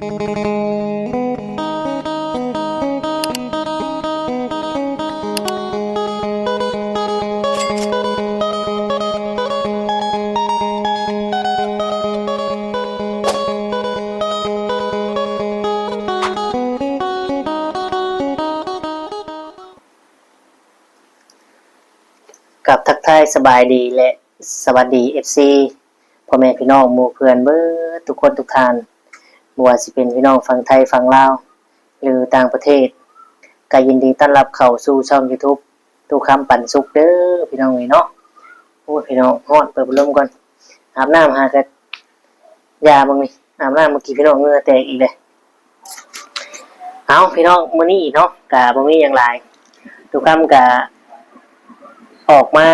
กับทักทายสบายดีและสวัสดี FC พ่อแม่พี่น้องหมู่เพื่อนเบิดทุกคนทุกท่านบ่ว่าสิเป็นพี่น้องฝั่งไทยฝั่งลาวหรือต่างประเทศก็ยินดีต้อนรับเข้าสู่ช่อง YouTube ทุกคำปันสุขเด้อพี่น้องเนาะโอ้พี่น้องฮ้อนเปิดพัดลมก่อนอาบน้ำหาแต่ยาบ้างนี่อาบน้ำเมื่อกี้พี่น้องเหงื่อแตกอีกเลยเอาพี่น้องมื้อนี้เนาะก็บ่มีหยังหลายทุกคำก็ออกมา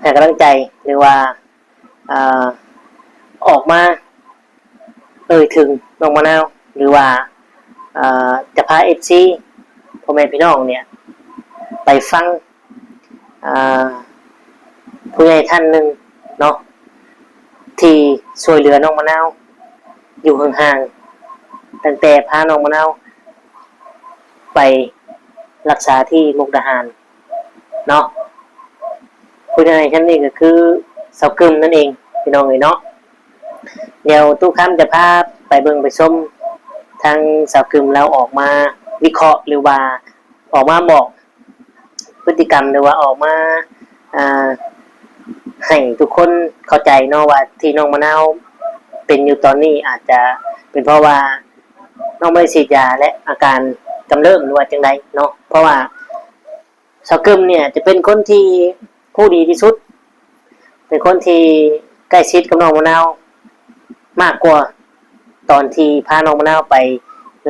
ให้กำลังใจหรือว่าออกมาถึงน้องมะนาวหรือว่าจะพาFCพ่อแม่พี่น้องเนี่ยไปฟังผู้ใหญ่ท่านหนึ่งเนาะที่ช่วยเหลือน้องมะนาวอยู่ห่างๆตั้งแต่พาน้องมะนาวไปรักษาที่มุกดาหารเนาะผู้ใหญ่ท่านนี้ก็คือสาวกึมนั่นเองพี่น้องเนาะเดี๋ยวตู้ค้ำจะพาไปเบิ่งไปชมทางสาวกึมแล้วออกมาวิเคราะห์หรือว่าออกมาบอกพฤติกรรมหรือว่าออกมาให้ทุกคนเข้าใจเนาะว่าที่น้องมะนาวเป็นอยู่ตอนนี้อาจจะเป็นเพราะว่าน้องไม่ได้ฉีดยาและอาการกำเริบหรือว่าจังไดเนาะเพราะว่าสาวกึมเนี่ยจะเป็นคนที่ผู้ดีที่สุดเป็นคนที่ใกล้ชิดกับน้องมะนาวมากกว่าตอนที่พาน้องมะนาวไป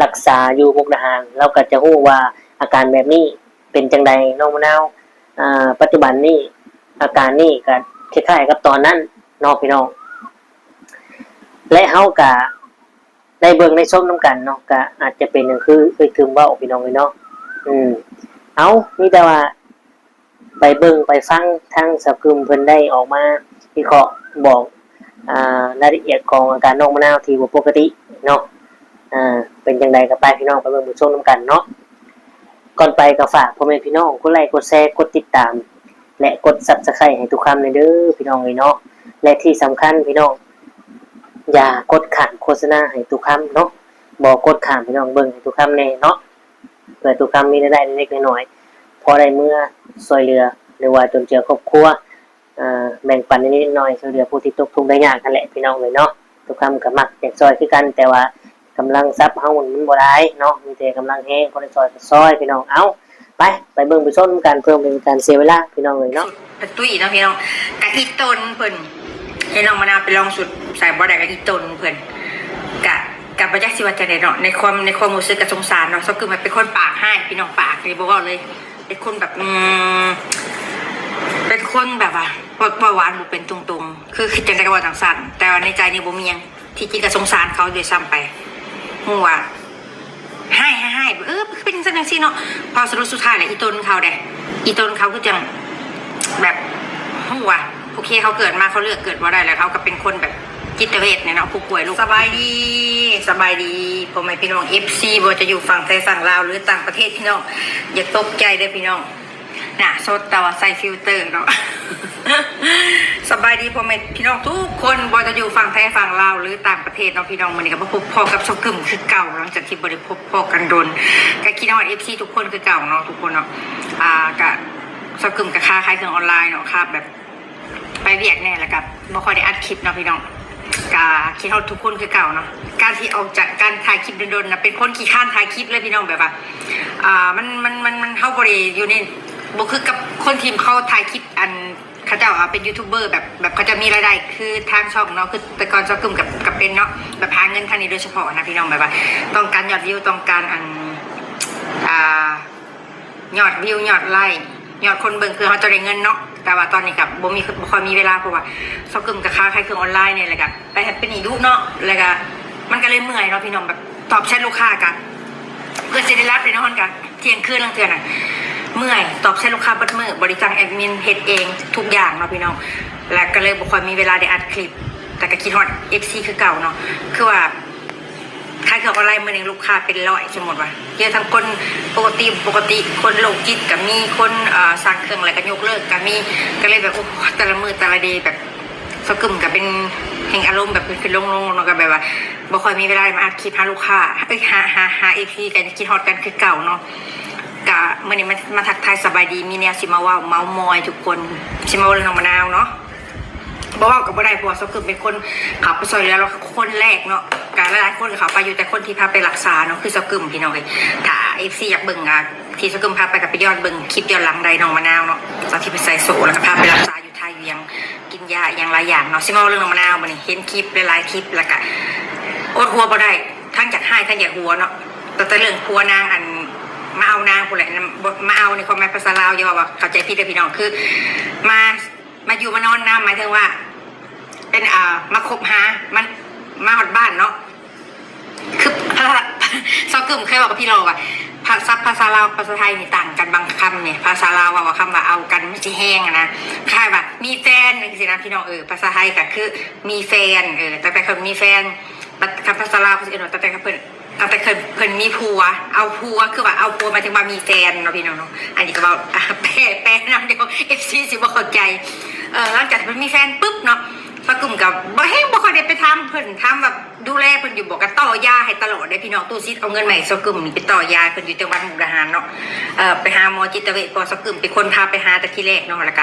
รักษาอยู่มุกดาหารเราก็จะรู้ว่าอาการแบบนี้เป็นจังใดน้องมะนาวปัจจุบันนี้อาการนี้ก็คล้ายๆกับตอนนั้นน้องพี่น้องและเฮาก็ได้เบิ่งได้ชมนํกันเนาะก็อาจจะเป็นอย่างคือถึงเว้าพี่น้องเนาะเอามีแต่ว่าไปเบิ่งไปฟังทางสาวกึมเพิ่นได้ออกมาวิเคราะห์บอกรายละเอียดของอาการน้องมะนาวที่บ่ปกติเนาะเป็นจังไดก็ไปพี่น้องไปเบิ่งไปชมนํกันเนาะก่อนไปก็ฝากพ่อแม่พี่น้องกดไลค์กดแชร์กดติดตามและกด Subscribe ให้ทุกคำเลยเด้อพี่น้องเนาะและที่สำคัญพี่น้องอย่ากดขัดโฆษณาให้ทุกคำเนาะบ่กดข้ามพี่น้องเบิ่งให้ทุกคำแน่เนาะเพื่อทุกคำมีรายได้เล็กๆน้อยๆพอได้เมื่อช่วยเหลือหรือว่าจนเจือครอบครัวแบ่งปันนิดๆหน่อยช่วยเหลือผู้ที่ตกทุกข์ได้ยากนั่นแหละพี่น้องเนาะทุกคำก็มักอยากซอยคือกันแต่ว่ากำลังทรัพย์เฮามันบ่ได้เนาะมีแต่กำลังแฮงบ่ได้ซอยพี่น้องเอาไปเบิ่งไปชมกันเพื่อเป็นการเสียเวลาพี่น้องเนาะตุ้ยเนาะพี่น้องกะอีต้นเพิ่นให้น้องมะนาวไปลองสุดใส่บ่ได้กะอีต้นเพิ่นกะบ่จักสิว่าจังได๋เนาะในความรู้สึกก็สงสารเนาะซะคือมันเป็นคนปากให้พี่น้องปากนี่บ่เว้าเลยเป็นคนแบบเป็นคนแบบว่าบ่หวานบ่เป็นตรงๆคือคิดจังได๋ก็ว่าจังซั่นแต่ว่าในใจนี่บ่มีหยังที่จริงก็สงสารเขาด้วยซ้ำไปฮู้ว่าให้เป็นจังซี่เนาะพอสรุปสุดท้ายแล้วอีต้นเขาคือจังแบบฮู้ว่าโอเคเขาเกิดมาเขาเลือกเกิดบ่ได้แล้วเขาก็เป็นคนแบบจิตเวชเนี่ยเนาะผู้ป่วยลูกสบายดีพ่อแม่พี่น้อง FC บ่จะอยู่ฝั่งไทยฝั่งลาวหรือต่างประเทศพี่น้องอย่าตกใจเด้อพี่น้องน่ะสดแต่ว่าใส่ฟิลเตอร์เนาะ สบายดีพ่อแม่พี่น้องทุกคนบ่จะอยู่ฝั่งไทยฝั่งลาวหรือต่างประเทศเนาะพี่น้องมื้อนี้ก็บ่พบพ่อกับสาวกึมคือเก่าหลังจากที่บ่ได้พบพ่อกันโดนก็คิดว่า FC ทุกคนคือเก่าเนาะทุกคนเนาะก็สาวกึมก็ค้าขายเครื่องออนไลน์เนาะครับแบบไปเรียกแน่แล้วก็บ่ค่อยได้อัดคลิปเนาะพี่น้องก็คิดว่าทุกคนคือเก่าเนาะการที่ออกจากการถ่ายคลิปโดนๆนะเป็นคนขี้ข้านถ่ายคลิปเลยพี่น้องแบบว่ามันเฮาบ่ได้อยู่ในบ่คือกับคนทีมเขาถ่ายคลิปอันเขาเจ้าเป็นยูทูบเบอร์แบบเขาจะมีรายได้คือทางช่องเนาะคือแต่ก่อนเจ้ากึ่มกับเป็นเนาะแบบหาเงินทางนี้โดยเฉพาะนะพี่น้องแบบว่าต้องการยอดวิวต้องการยอดวิวยอดไลค์ยอดคนเบิ่งคือเขาจะได้เงินเนาะแต่ว่าตอนนี้กับบ่ค่อยมีเวลาเพราะว่าเจ้ากึ่มกับค้าขายเครื่องออนไลน์เนี่ยแหละก็ไปเป็นอีดุเนาะแล้วก็มันก็เลยเมื่อยเนาะพี่น้องแบบตอบแชทลูกค้ากันเพื่อจะได้รับในนอนกันเที่ยงคืนลังเทื่อน่ะเมื่อยตอบแชทลูกค้าเบิดมื้อบริการแอดมินเฮ็ดเองทุกอย่างเนาะพี่น้องและก็เลยบ่ค่อยมีเวลาได้อัดคลิปแต่ก็คิดฮอด FC คือเก่าเนาะคือว่า มือหนึ่งลูกค้าเป็นร้อยสมมติว่าเยอะทั้งคนปกติคนโรคจิตก็มีคนสั่งเครื่องอะไรก็ยกเลิกก็มีก็เลยแบบโอ้แต่ละมือแต่ละเดย์แบบสกึมกับเป็นแห่งอารมณ์แบบเป็นลงแล้วก็แบบว่าบ่ค่อยมีเวลามาอัดคลิปหาลูกค้าหาเอพีกันคิดฮอตกันคือเก่าเนาะกะเมื่อนี้มาทักทายสบายดีมีแนวสิมาว่าเมามอยทุกคนสิมาว่าเรื่องน้องมะนาวเนาะบ่ว่ากับบ่ได้เพราะว่าสกึมเป็นคนขับไปซอยแล้วคนแรกเนาะการหลายคนเขาไปอยู่แต่คนที่พาไปรักษาเนาะคือสกึมพี่น้องเอ้ยถ้า FC อยากเบิ่งที่สกึมพาไปกับไปย้อนเบิ่งคลิปย้อนหลังใดน้องมะนาวเนาะตอนที่ไปใส่โซแล้วก็พาไปรักษาอยู่ไทยอยู่ยังกินยาอย่างหลายอย่างเนาะสิมาเรื่องน้องมะนาวมื้อนี้เห็นคลิปหลายๆคลิปแล้วก็อดหัวบ่ได้ทั้งจากให้ทั้งอยากหัวเนาะแต่เรื่องผัวนางอันมาเอานางผู้แหละมาเอาในความหมายภาษาลาวอย่าว่าเข้าใจผิดเลยพี่น้องคือมาอยู่มานอนน้ำหมายถึงว่าเป็นมาคบหามันมาหอดบ้านเนาะคือซอกึมเคยบอกกับพี่เราว่าภาษาลาวภาษาไทยนี่ต่างกันบางคำเนี่ยภาษาลาวว่าคำว่าเอากันไม่ใช่แห้งนะคล้ายแบบมีแฟนนึงสินะพี่น้องภาษาไทยก็คือมีแฟนแต่คนมีแฟนคำภาษาลาวภาษาอื่นแต่เพิ่นมีผัวเอาผัวคือว่าเอาผัวมาถึงมามีแฟนเนาะพี่น้องเนาะอันนี้ก็ว่าแปลนำเดียว FC สิบ่เข้าใจหลังจากเพิ่นมีแฟนปุ๊บเนาะฝากกลุ่มกับบ่ค่อยได้ไปทำเพิ่นทำแบบดูแลเพิ่นอยู่บอกกันต่อยาให้ตลอดเลยพี่น้องตู้ซิดเอาเงินใหม่สกึมนี่ไปต่อยาเพิ่นอยู่จังหวัดมุกดาหารเนาะไปหาหมอจิตเวชพอสกึมเป็นคนพาไปหาแต่ที่แรกเนาะแล้ว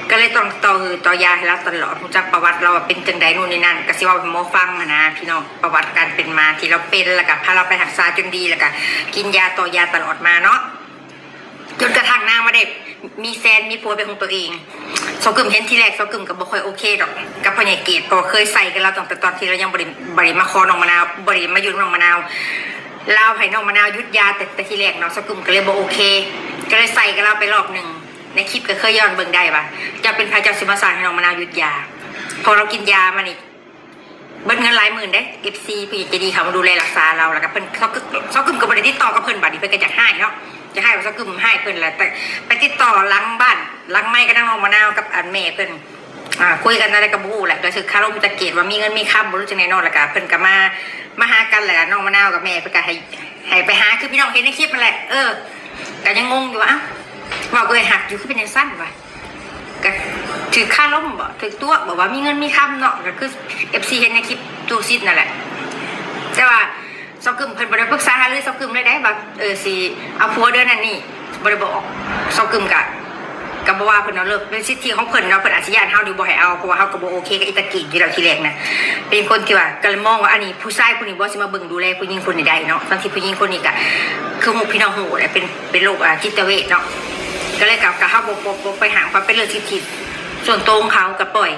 ก็เลยต้องต่อยาให้เราตลอดรู้จักประวัติเราเป็นจังไดนู่นนี่นั่นก็สิว่าเป็นหมอฟังนะพี่น้องประวัติการเป็นมาที่เราเป็นแล้วก็พาเราไปรักษาจนดีแล้วก็กินยาต่อยาตลอดมาเนาะจนกระทั่งนางมาได้มีแฟนมีผัวเป็นของตัวเองสกึมเห็นที่แรกสกึมกับบ่ค่อยโอเคดอกกับพ่อใหญ่เกดเพราะเคยใส่กันเราตั้งแต่ตอนที่เรายังบริมาคอน้องมะนาวบริมายุดน้องมะนาวเราให้น้องมะนาวยุดยาแต่ที่แรกเนาะสกึมก็เลยบ่โอเคก็เลยใส่กันเราไปรอบหนึ่งในคลิปก็เคยย้อนเบิ่งได้ปะจะเป็นพระเจ้าสิมาสานให้น้องมะนาวยุดยาพอเรากินยามานี่เบิดเงินหลายหมื่นได้ FC ผู้ใหญ่ใจดีเขามาดูแลรักษาเราแล้วก็เพิ่นเขากึมกับบริติดต่อกับเพิ่นบัดนี้เพิ่นก็จะให้เนาะจะให้สักกึมให้เพิ่นแหละแต่ไปติดต่อหลังบ้านหลังไม่ก็นั่งน้องมะนาวกับอันแม่เพิ่นคุยกันอะไรกับบู๊แหละโดยสึกคาร์ลมิตาเกตว่ามีเงินมีค่าบรู้จังไหนนอนแล้วก็เพิ่นก็มาหากันแหละน้องมะนาวกับแม่เพิ่นก็ให้ไปหาคือพี่น้องเห็นในคลิปนั่นแหละก็ยังงงอยู่ว่าบอกเลยหักอยู่คือเป็นยังสั้นวะก็ถือค่าล้มบ่ถือตัวบอกว่ามีเงินมีค่าเนาะก็คือ FC เห็นในคลิปตัวซิดนั่นแหละแต่ว่าสกึมเพิ่นบ่ได้ปรึกษาหารือสกึมได้ว่าสิเอาผัวเดือนนั้นนี่บ่ได้บอกสกึมก็บ่ว่าเพิ่นเอาเลิกเป็นสิทธิของเพิ่นเนาะเพิ่นอาจสิย้านเฮาอยู่บ่ให้เอาเพราะว่าเฮาก็บ่โอเคกับอิตากิอยู่แล้วทีแรกนะเป็นคนที่ว่าก็เลยมองว่าอันนี้ผู้ชายผู้นี้บ่สิมาเบิ่งดูแลผู้หญิงคนนี้ได้เนาะบางทีผู้หญิงคนนี้ก็คือหมู่พี่น้องฮู้แหละเป็นโรคจิตเวชเนาะก็เลยกับเฮาบ่ไปหาความเป็นเรื่องสิทธิส่วนตัวของเขาก็ปล่อย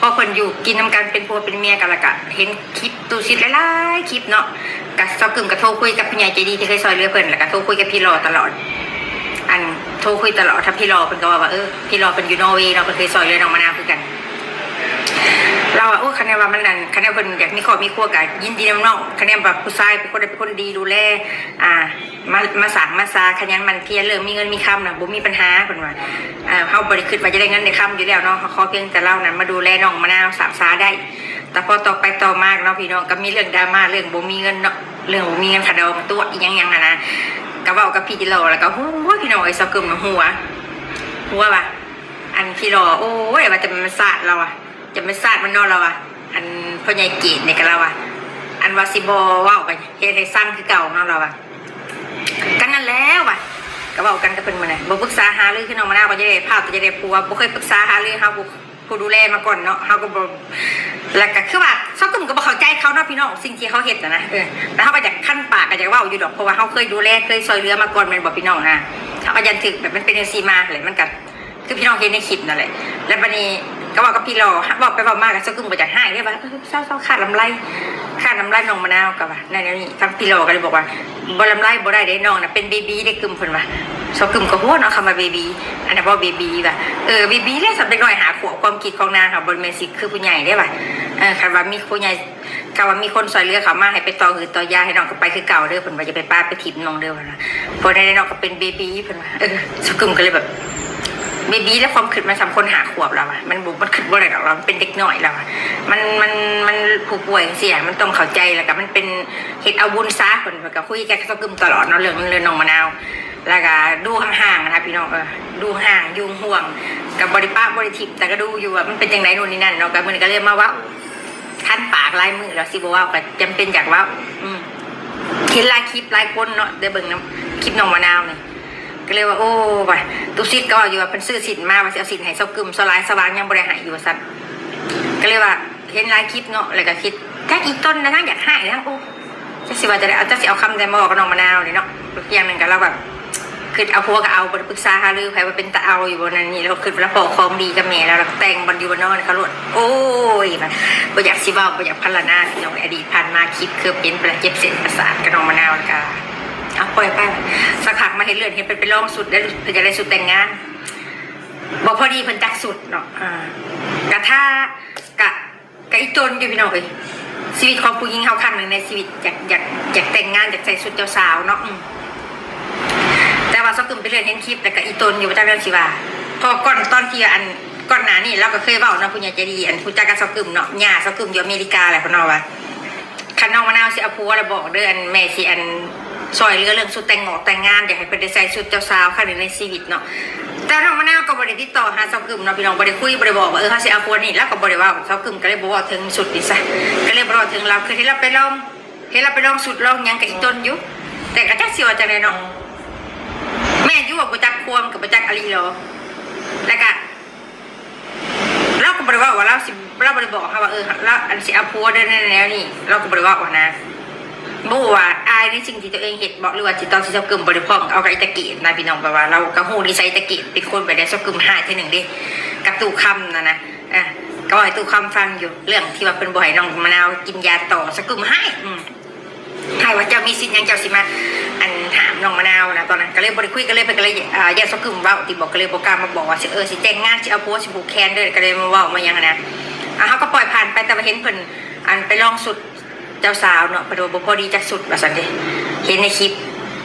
พอเพิ่นอยู่กินน้ำกันเป็นผัวเป็นเมียกันแล้วก็เห็นคลิปตู้ซิดหลายๆคลิปเนาะก็ซอกกึ่มก็โทรคุยกับพี่ใหญ่ใจดีที่เคยซอยเรือเพิ่นแล้วก็โทรคุยกับพี่รอตลอดอันโทรคุยตลอดถ้าพี่รอเพิ่นก็ว่าพี่รอเพิ่นอยู่นอร์เวย์เนาะเพิ่นเคยซอยเรือน้องมะนาวคือกันเราคะแนนว่ามันนั่นคะแนนเพิ่นอยากมีครอบมีครัวก็ยินดีน้องคะแนนแบบผู้ชายเป็นคนดีดูแลมาสร้างมาซาขยันมันเพียรเรื่องมีเงินมีคำนะบ่มีปัญหาเพิ่นว่าเฮาบ่ได้คิดว่าจะได้เงินได้คำอยู่แล้วเนาะขอเพียงแต่เรานั้นมาดูแลน้องมะนาวสามซาได้แต่พอต่อไปต่อมากเนาะพี่น้องก็มีเรื่องดราม่าเรื่องบ่มีเงินเนาะเรื่องบ่มีเงินขาดองตัวอีหยังๆนะก็เว้ากับพี่จิโร่แล้วก็โอ้ยพี่น้องไอ้ซอกึมหัวว่าอันพี่รอโอ้ยว่าจะมันสาดเราจะมันสาดมันนอนเราอันพ่อใหญ่เกดนี่ก็เราอันว่าสิบ่เว้าไปเฮ็ดให้สั้นคือเก่าเนาะเรากันนั่นแล้วก็เว้ากันกับเพิ่นมื้อน่ะบ่ปรึกษาหารือคือน้องมะนาวก็จะได้ภาพจะได้ผัวบ่เคยปรึกษาหารือเฮาผู้ดูแลมาก่อนเนาะเฮาก็บ่แล้วก็คือว่าซอกึมก็บ่เข้าใจเขาเนาะพี่น้องสิ่งที่เขาเฮ็ดนะแล้วเฮาก็อยากคั่นปากก็อยากเว้าอยู่ดอกเพราะว่าเฮาเคยดูแลเคยซอยเหลือมาก่อนแม่นบ่พี่น้องถ้าว่ายันถึกแบบมันเป็นจังซี่มาเลยมันก็คือพี่น้องเห็นในคลิปนั่นแหละแล้วบัดนี้ก็บอกกับพี่รอบอกไปบอกมาก็ซอกึมบ่อยากให้เด้ว่าเศร้าขาดลำไรน้องมะนาวก็ว่านั่นนี่ทั้งพี่รอก็เลยบอกว่าบ่ลำไรบ่ได้เด้น้องน่ะเป็นเบบีได้กึมเพิ่นว่าซอกึมก็ฮู้เนาะคำว่าเบบีอันนั้นบ่เบบีว่าเบบีแล้วสำเร็จน้อยหาขวบความคิดของนางค่ะบ่แม่นสิคือผู้ใหญ่ได้ป่ะคันว่ามีผู้ใหญ่ก็ว่ามีคนซอยเหลือเขามาให้ไปต่อยาให้น้องก็ไปคือเก่าเด้อเพิ่นว่าจะไปป้าไปถิ่มน้องเด้อว่าพอได้น้องก็เป็นเบบีเพิ่นว่าซอกึมก็เลยแบบ เบบี้แล้วความคิดมันสำคนหาขวบแล้วอะมันบุกมันคิดบ่ได้หรอกเราเป็นเด็กหน่อยแล้วอะมันผู้ป่วยเสียมันต้องเข้าใจแล้วก็มันเป็นเหตุเอาบุญซะคนก็คุยกันก็กึมตลอดเนาะเรื่องน้องมะนาวแล้วก็ดูห่างๆนะคะพี่น้องดูห่างยุงห่วงกับบริป้าบริทิพแต่ก็ดูอยู่ว่ามันเป็นยังไงนู่นนี่นั่นเนาะก็มันก็เลยมาว่าขั้นปากลายมือแล้วสิบอกว่าก็จำเป็นจากว่าเห็นลายคลิปลายคนเนาะได้เบิ่งน้ำคลิปน้องมะนาวเนี่ยก็เลยว่าโอ้ว่ะตุซิดก็อยู่ว่าเป็นซื้อสินมาว่าเอาสินให้เซากึมสลายสว่างยังบริหารอยู่สัตว์ก็เลยว่าเห็นลายคลิปเนาะแล้วก็คิดทั้งอีต้นนะทั้งอยากให้ทั้งโอ้จะสิว่าจะได้เอาจะสิเอาคำแต่มาบอกกับน้องมะนาวเลยเนาะอย่างหนึ่งก็เราแบบคือเอาพวกเอาบริปรึกษาหารือใครว่าเป็นตาเอาอยู่บนนั้นนี่เราคือแล้วปอกคลองดีกับแม่แล้วเราแต่งบอลดีบอลนอนเขาหลุดโอ้ยมันบ่อยากสิว่าบ่อยากพัฒนาพี่น้องอดีตผ่านมาคลิปคือเป็นประเจ็บเส้นประสาทกับน้องมะนาวแล้วก็เอาปล่อยไปสักพักมาเห็นเลือดเห็นเป็นร่องสุดแล้วเพื่อจะได้สุดแต่งงานบอกพอดีเพิ่นจักสุดเนาะกะท่ากะอีตนอยู่พี่น้องเลยชีวิตของผู้หญิงเขาครั้งหนึ่งในชีวิตอยากแต่งงานอยากใส่ชุดเจ้าสาวเนาะแต่ว่าสักกึ่มไปเรียนเห็นคลิปแต่กับอีตนอยู่ประจำเรื่องชีวาพอก่อนตอนที่ก่อนหน้านี่เราก็เคยเบ้าเนาะคุณยายใจดีผู้จัดการสักกึ่มเนาะย่าสักกึ่มอยู่อเมริกาแหละพี่น้องว่าคันน้องมะนาวสิเอาผัวแล้วบอกเด้อแม่สิซอยเรื่องชุดแต่งงานแต่งงานอยากให้เป็นได้ใส่ชุดเจ้าสาวครั้งหนึ่งในชีวิตเนาะแต่น้องมะนาวก็บริติดต่อหาสักกึ่มเนาะพี่น้องบริคุยบริบอกว่าเขาสิเอาผัวนี่แล้วก็บริว่าสักกึ่มก็เลยบอกว่าถึงสุดนี่ซะก็เลยบอกถึงเราคือที่เราไปลองสุดลองยังกับอีตนอยู่แต่ก็จักสิว่าจังได๋เนาะแม่ยุ่งกับประจักษ์ควมกับประจักษ์อาลีโลแล้วก็เราก็บริวารว่าเราบริบอกค่ะว่าเราอันสิอาพัวได้แล้วนี่เราก็บริวารว่านะบอกว่าอายในสิ่งที่ตัวเองเห็นบอกหรือว่าจิตตอนที่เจ้ากึ่มบริพองเอากับอิตาเกตนะพี่น้องแปลว่าเรากระหูดีไซอิตาเกตเป็นคนไปได้เจ้ากึ่มหายที่หนึ่งดิกับตู่คำนะก็บอกให้ตู่คำฟังอยู่เรื่องที่ว่าเป็นบ่อยน้องมะนาวกินยาต่อสกึ่มให้ให้ว่าเจ้ามีสิทธิ์ยังเจ้าสิมาอันถามน้องมะนาวนะตอนนั้นก็เลยบริคุยก็เลยไปก็เลยแยกสกึ่มว่าติบอกก็เลยบอกกล้ามาบอกว่าสิแต่งงานสิเอาโพสสิผูกแคนเด้อก็เลยมาว่ามายังนะเขาก็ปล่อยผ่านไปแต่มาเห็นเพิ่นอันไปลองสุดเจ้าสาวเนาะพอดีจะสุดว่าสันเดเห็นในคลิป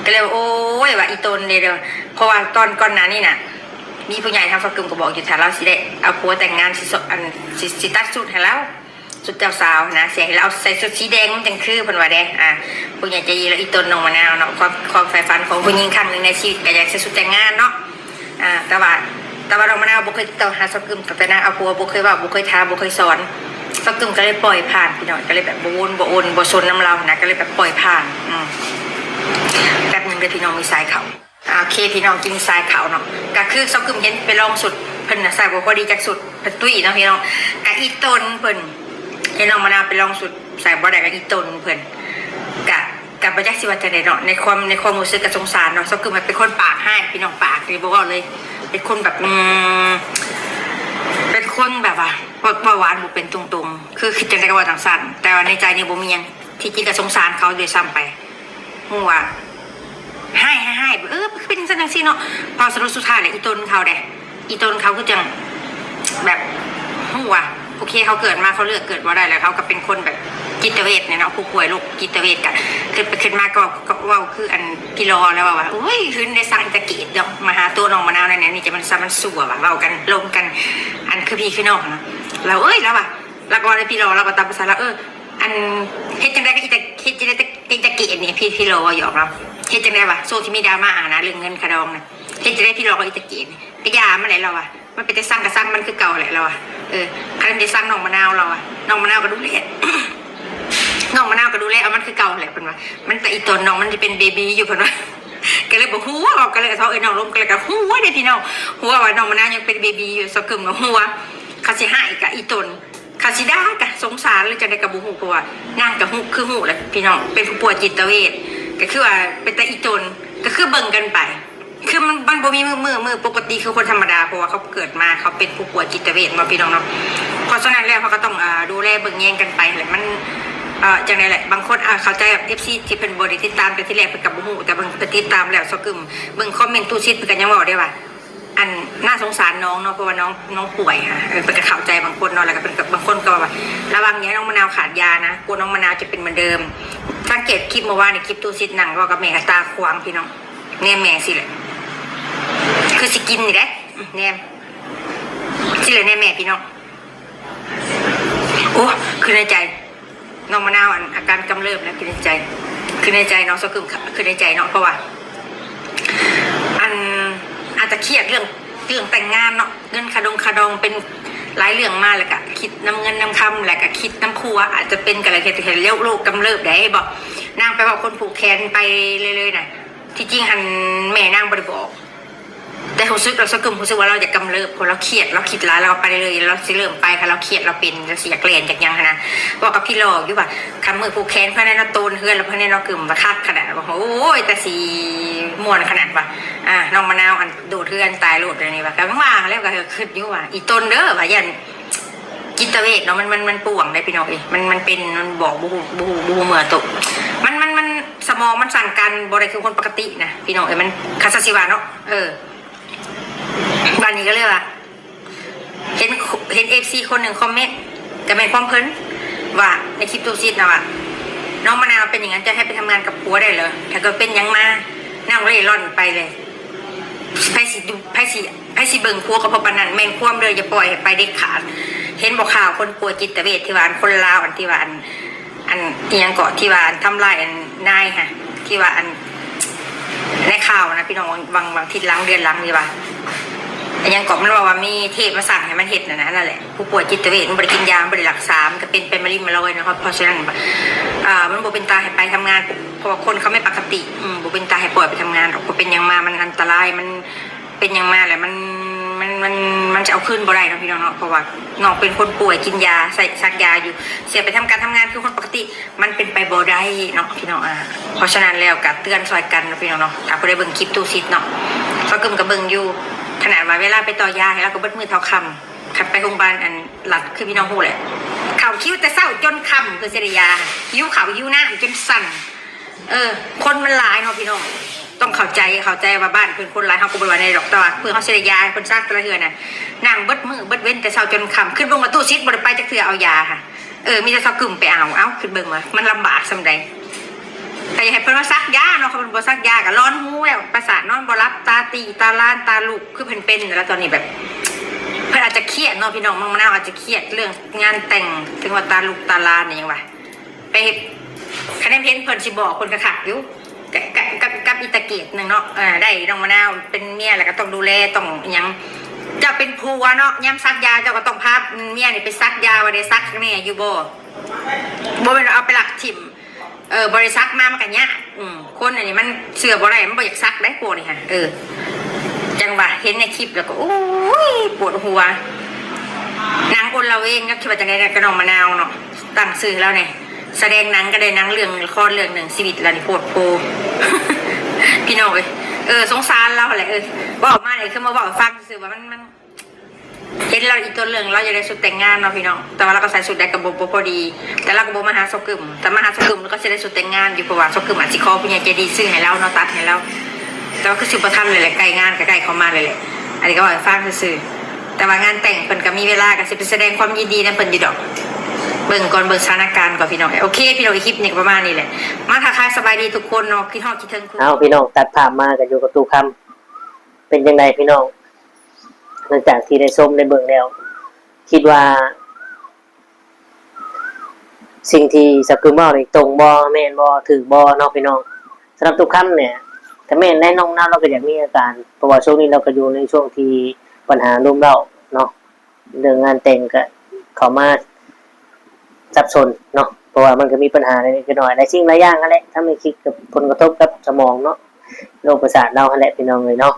ก็เลยโอ้ยว่าอีตนเลยเด้อเพราะว่าตอนก่อนหน้านี้น่ะมีผู้ใหญ่ทางสกึ่มก็บอกอยู่ถ้าเราสิได้เอาโพสแต่งงานสิตัดสุดให้แล้วสุดเจ้าสาวนะเสียให้เราใส่ชุดสีแดงมันจังคือเพิ่นว่าแดงผู้ใหญ่ใจดีแล้วอีตนน้องมะนาวเนาะความใฝ่ฝันของผู้หญิงครั้งหนึ่งในชีวิตก็อยากใส่ชุดแต่งงานเนาะแต่ว่าน้องมะนาวบ่เคยติดต่อหาสกึมแต่นะเอาผัวบ่เคยว่าบ่เคยท้าบ่เคยสอนสกึมก็เลยปล่อยผ่านพี่น้องก็เลยแบบบ่วนบ่โอนบ่สนน้ำเรานะก็เลยแบบปล่อยผ่านแบบนึงเลยพี่น้องมีสายเขาโอเคพี่น้องกินสายเขาเนาะก็คือสกึมเห็นไปลองสุดเพิ่นน่ะใส่บ่พอดีจักสุดเพิ่นตุ้ยเนาะพี่น้องก็อีตนเพิ่นให้น้องมะนาวไปลองสุดใส่บ่ได้กับอีตนเพิ่นกับประจักษ์สิว่าจะได้เนาะในความรู้สึกกับสงสารเนาะสกึมมันเป็นคนปากให้พี่น้องปากคือบ่ว่าเลยเป็นคนแบบเป็นคนแบบว่าหวานบ่เป็นตรงๆคือคิดจังได๋ก็ว่าจังซั่นแต่ว่าในใจนี่บ่มีหยังที่จริงก็สงสารเขาด้วยซ้ำไปฮู้ว่าให้เป็นจังซี่เนาะพอสรุปสุดท้ายแล้วอีตนเขาคือจังแบบฮู้ว่าโอเคเขาเกิดมาเขาเลือกเกิดมาได้แล้วเขาก็เป็นคนแบบจิตเวชเนี่ยเนาะผู้ป่วยโรคจิตเวชกันขึ้นมาก็ว่าคืออันกิโลแล้วว่าโอ้ยขึ้นได้สร้างตะเกียบเนาะมาหาตัวน้องมะนาวนั่นนี่จะมันสัวว่ะเว้ากันลงกันอันคือพี่คือน้องนะเราแล้วว่ะแล้วก็ได้พี่โลเราก็ตามภาษาแล้วอันเฮ็ดจังได๋ก็เฮ็ดจังได๋ตะเกียบนี่พี่โลหยอกเราเฮ็ดจังได๋วะโซที่มีดราม่านะเรื่องเงินคดองนะเฮ็ดจังได๋พี่โลก็ตะเกียบก็ยามันไหนเราอ่ะมันเป็นแต่สร้างก็สร้างมันคือเก่าแหละเราอ่ะคันจะสร้างน้องมะนาวเราอ่ะน้องมะนาวก็ดูแล น้องมะนาวก็ดูแลเอามันคือเก่าแหละเพิ่นว่ามันแต่อีตนน้องมันจะเป็นเบบีอยู่เพิ่นว่าก็เลยบอกหัวออกก็เลยเขาน้องล้มก็เลยก็หัวเด้พี่น้องหัวว่าน้องมะนาวยังเป็นเบบีอยู่สกึมน้องหัวเขาสิหายกับอีตนเขาสิด่ากับสงสารหรือจะได้กับบ่ฮู้เพราะว่านางกับฮู้คือฮู้แหละพี่น้องเป็นผู้ป่วยจิตเวชก็คือว่าเป็นแต่อีตนก็คือเบิ่งกันไปคือมันบ่มีมือปกติคือคนธรรมดาเพราะว่าเขาเกิดมาเขาเป็นผู้ป่วยจิตเวชมาพี่น้องเนาะเพราะฉะนั้นแล้วเขาก็ต้องดูแลเบิ่งแยงกันไปแหละมันจังได๋แหละบางคนเข้าใจแบบ FC ที่เป็นบ่ได้ติดตามแต่ที่แรกเพิ่นก็บ่ฮู้แต่เบิ่งไปติดตามแล้วซะกึมเบิ่งคอมเมนต์ตู้ชิดเพิ่นก็ยังบอกได้ว่าอันน่าสงสารน้องเนาะเพราะว่าน้องป่วยค่ะเพิ่นก็เข้าใจบางคนเนาะแล้วก็เป็นบางคนก็ว่าระวังอย่าให้น้องมะนาวขาดยานะกลัวน้องมะนาวจะเป็นเหมือนเดิมสังเกตคลิปเมื่อวานในคลิปตู้ชิดนั่งว่ากับแม่ตาขวางพี่น้องแม่สิแหละคือสิกินนี่แหละ แนมที่เหลือแนมแม่พี่น้องโอ้คือในใจน้องมะนาวอาการกำเริบแล้วคือในใจน้องสกุลคือในใจเนาะเพราะว่าอาจจะเครียดเรื่องแต่งงานเนาะเงินคาดองเป็นหลายเรื่องมาแล้วก็คิดน้ำเงินน้ำคำแล้วก็คิดน้ำครัวอาจจะเป็นกันอะไรเห็นเลี้ยวลูกกำเริบได้บอกนางไปบอกคนผูกแขนไปเลยน่ะที่จริงหันแม่นางบริบอกแต่เราซึกว่าเราอยากกำเริบพอเราเครียดเราคิดร้ายเราไปเลยเราสิเริ่มไปค่ะเราเครียดเราเป็นเราเสียเกลียนจากยังนะบอกกับพี่หลอกอยู่ว่าคำมือผูกแขนเพราะนั้นเราโตนเฮือนแล้วเพราะนั้นเรากึ่มมาคักขนาดบอกโอ้ยแต่สีมวนขนาดว่าน้องมะนาวโดดเฮือนตายโหลดอะไรนี่ว่าก็ว่างแล้วก็ขึ้นอยู่ว่าอีต้นเด้อว่ายันจิตเวชเนาะมันป่วงได้พี่น้องมันเป็นมันบอกบูเหมือตกมันสมองมันสั่งการบริคือคนปกตินะพี่น้องมันคาสสิวาเนาะบ้านนี้ก็เลยว่าเห็นFCคนหนึ่งคอมเมนต์จะเป็นความเพิ่นว่าในคลิปตูซิดนะว่าน้องมะนาวเป็นอย่างนั้นจะให้ไปทำงานกับผัวได้เหรอถ้าเกิดเป็นยังมานั่งเร่ร่อนไปเลยไพ่สิเบิ่งผัวกับพ่อปนันแม่นคว่ำเลยอย่าปล่อยไปเด็กขาดเห็นบอกข่าวคนป่วยจิตเวชที่ว่าคนลาวที่ว่ายังเกาะที่ว่าทำลายนายค่ะที่ว่าในข่าวนะพี่น้องบางทิศล้างเดือนล้างนี่ว่ายังเกาะมันว่ามีเทพมาสั่งให้มันเห็ดนั่นแหละผู้ป่วยจิตเวชมันบริกินยาบริรักษามันก็เป็นมาริมาลอยนะครับเพราะฉะนั้นมันบ่เป็นตาให้ไปทำงานเพราะว่าคนเขาไม่ปกติบ่เป็นตาให้ปล่อยไปทำงานหรอกเป็นยังมามันอันตรายมันเป็นยังมาแหละมันจะเอาขึ้นบ่ได้นะพี่น้องเนาะเพราะว่าน้องเป็นคนป่วยกินยาใส่ซักยาอยู่เสียไปทำการทำงานคือคนปกติมันเป็นไปบ่ได้เนาะพี่น้องเพราะฉะนั้นแล้วกับเตือนซอยกันนะพี่น้องเนาะถ้าผู้ใดเบิ่งคลิปตูซิดเนาะก็กึ่มกับเบิ่งอยู่ขนาดว่าเวลาไปต่อยาให้เราก็เบิดมือเท่าคำขับไปโรงพยาบาลหลักคือพี่น้องพูดแหละเข่าคิ้วแต่เศร้าจนคำคือเสียยายิ้วเข่ายิ้วหน้าจนสั่นคนมันหลายเนาะพี่น้องต้องเข้าใจว่าบ้านเป็นคนหลายเขาก็บริวารในดอกตะวันเพื่อเขาเสียยาคนซากตะเฮือนน่ะนั่งเบิดมือเบิดเว้นแต่เศร้าจนคำขึ้นลงมาตู้ซิดบริไปจะเพื่อเอายาค่ะมีแต่เศร้ากึ่มไปเอาขึ้นเบิ่งมามันลำบากสำใดแต่อย่าให้เพิ่นมาซักยาเนาะเขาเป็นบ่ซักยากับร้อนหูแล้วประสาทนอนบ่รับตาตีตาล้านตาลูกคือเพิ่นเป็นแล้วตอนนี้แบบเพิ่นอาจจะเครียดเนาะพี่น้องมะนาวอาจจะเครียดเรื่องงานแต่งถึงว่าตาลูกตาล้านนี่ยังว่าไปคะแนนเพ้นเพิ่นสิบอกคนกระขักอยู่กับอิตาเกตนึงเนาะได้น้องมะนาวเป็นเมียแล้วก็ต้องดูแลต้องยังเจ้าเป็นผัวเนาะย้ำซักยาเจ้าก็ต้องพาเมียนี่ไปซักยาว่าได้ซักแน่อยู่บ่เป็นเอาไปหลักถิ่มบริษัทมามันกันเนี้ยคนอันนี้มันเสือบ่ได้มันบ่อยากซักได้ปวดนี่ค่ะจังหวะเห็นในคลิปแล้วก็โอ้ยปวดหัวนางคนเราเองก็คิดว่าจะได้กระนองมะนาวเนาะตั้งสื่อแล้วเนี่ยแสดงหนังก็ได้หนังเรื่องละครเรื่องหนึ่งชีวิตเรานี่โคตรโปพี่น้องสงสารเราแหละบอกมาเลยคือมาบอกฟังสื่อว่ามันเห็นเราอีกตัวเรื่องเราจะได้สุดแต่งงานเนาะพี่น้องแต่ว่าเราก็ใส่สุดได้กับโบพอดีแต่เราก็โบมาหาสกุมแต่มาหาสกุมเราก็จะได้สุดแต่งงานอยู่เพราะว่าสกุมอาจจะคอผู้ใหญ่ใจดีซื้อให้เราเนาะตัดให้เราแต่ว่าคือสิบประทันเลยแหละไกลงานกับไกลเขามาเลยแหละอันนี้ก็บอกฟังสื่อแต่ว่างานแต่งเพิ่นก็มีเวลาก็สิไปแสดงความยินดีนะเพิ่นอยู่ดอกเบิ่งก่อนเบิ่งสถานการณ์ก่อนพี่น้องโอเคพี่น้องคลิปนี้ประมาณนี้แหละมาทักทายสบายดีทุกคนเนาะคิดฮอดคิดถึงพี่น้องตัดภาพมากันอยู่กับตู้คำเป็นยังไงพี่น้องหลังจากที่ได้ชมได้เบิ่งแล้วคิดว่าสิ่งที่สักคือบ่นี่ตรงบ่แม่นบ่ถูกบ่เนาะพี่น้องสำหรับตู้คำเนี่ยถ้าแม่นแน่น้องน้าเราก็อยากมีอาการเพราะว่าช่วงนี้เราก็อยู่ในช่วงที่ปัญหารุมเร้าเนาะเรื่องงานแต่งก็เข้ามาสับสนเนาะเพราะว่ามันก็มีปัญหาในนิดหน่อยในสิ่งหลายอย่างนั่นแหละถ้าไม่คิดกับผลกระทบกับสมองเนาะโรคประสาทเรานั่นแหละพี่น้องเลยเนาะ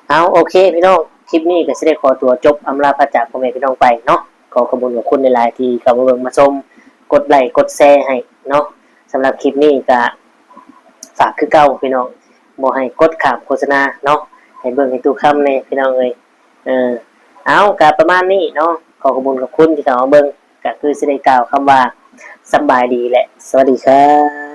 เอาโอเคพี่น้องคลิปนี้ก็จะได้ขอตัวจบอำลาพระจากพ่อแม่พี่น้องไปเนาะขอขอบคุณกับคุณในหลายที่เข้ามาเบิ่งมาชมกดไลค์กดแชร์ให้เนาะสำหรับคลิปนี้ก็ฝากคือเก่าพี่น้องบ่ให้กดข้ามโฆษณาเนาะให้เบิ่งให้ตู้คำเลยพี่น้องเลยเอาก็ประมาณนี้เนาะขอขอบคุณกับคุณที่เข้ามาเบิ่งก็คือสิได้กล่าวคำว่าสบายดีแหละสวัสดีครับ